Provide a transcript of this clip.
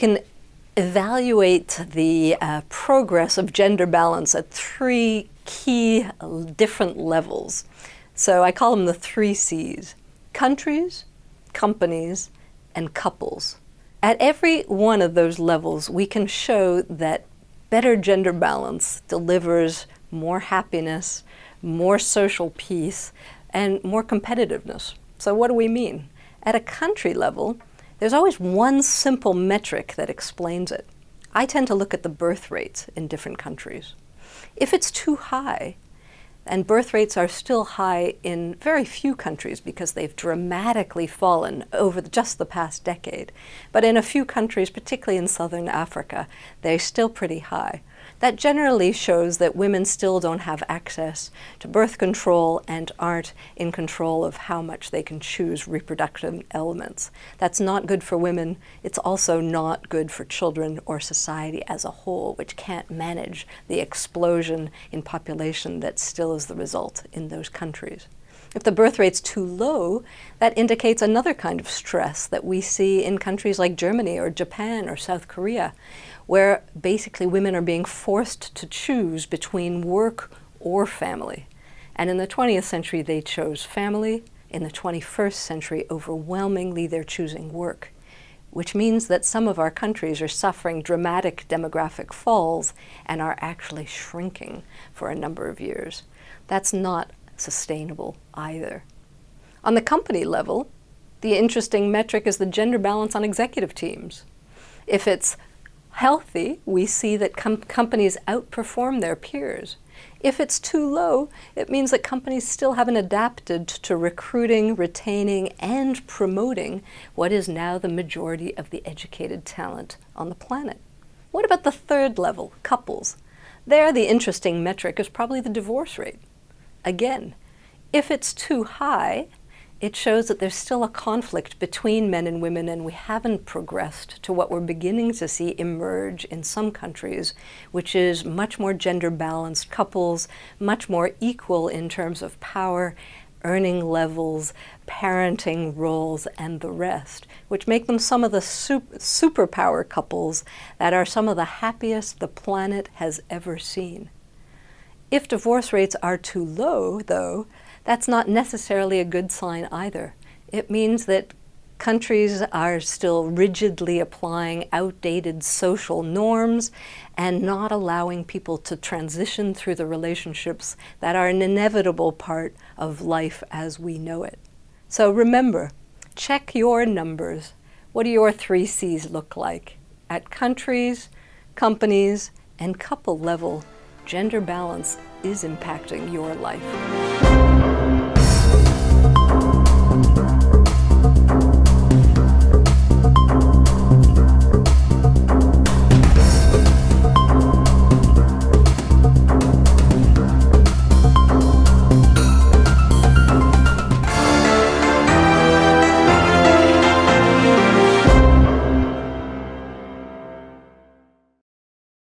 can evaluate the progress of gender balance at three key different levels. So I call them the 3 C's: countries, companies, and couples. At every one of those levels, we can show that better gender balance delivers more happiness, more social peace, and more competitiveness. So what do we mean? At a country level, there's always one simple metric that explains it. I tend to look at the birth rates in different countries. If it's too high, and birth rates are still high in very few countries because they've dramatically fallen over just the past decade, but in a few countries, particularly in southern Africa, they're still pretty high. That generally shows that women still don't have access to birth control and aren't in control of how much they can choose reproductive elements. That's not good for women. It's also not good for children or society as a whole, which can't manage the explosion in population that still is the result in those countries. If the birth rate's too low, that indicates another kind of stress that we see in countries like Germany or Japan or South Korea, where basically women are being forced to choose between work or family. And in the 20th century, they chose family. In the 21st century, overwhelmingly, they're choosing work, which means that some of our countries are suffering dramatic demographic falls and are actually shrinking for a number of years. That's not sustainable either. On the company level, the interesting metric is the gender balance on executive teams. If it's healthy, we see that companies outperform their peers. If it's too low, it means that companies still haven't adapted to recruiting, retaining, and promoting what is now the majority of the educated talent on the planet. What about the third level, couples? There, the interesting metric is probably the divorce rate. Again, if it's too high, it shows that there's still a conflict between men and women, and we haven't progressed to what we're beginning to see emerge in some countries, which is much more gender-balanced couples, much more equal in terms of power, earning levels, parenting roles, and the rest, which make them some of the superpower couples that are some of the happiest the planet has ever seen. If divorce rates are too low, though, that's not necessarily a good sign either. It means that countries are still rigidly applying outdated social norms and not allowing people to transition through the relationships that are an inevitable part of life as we know it. So remember, check your numbers. What do your 3 C's look like? At countries, companies, and couple level, gender balance is impacting your life.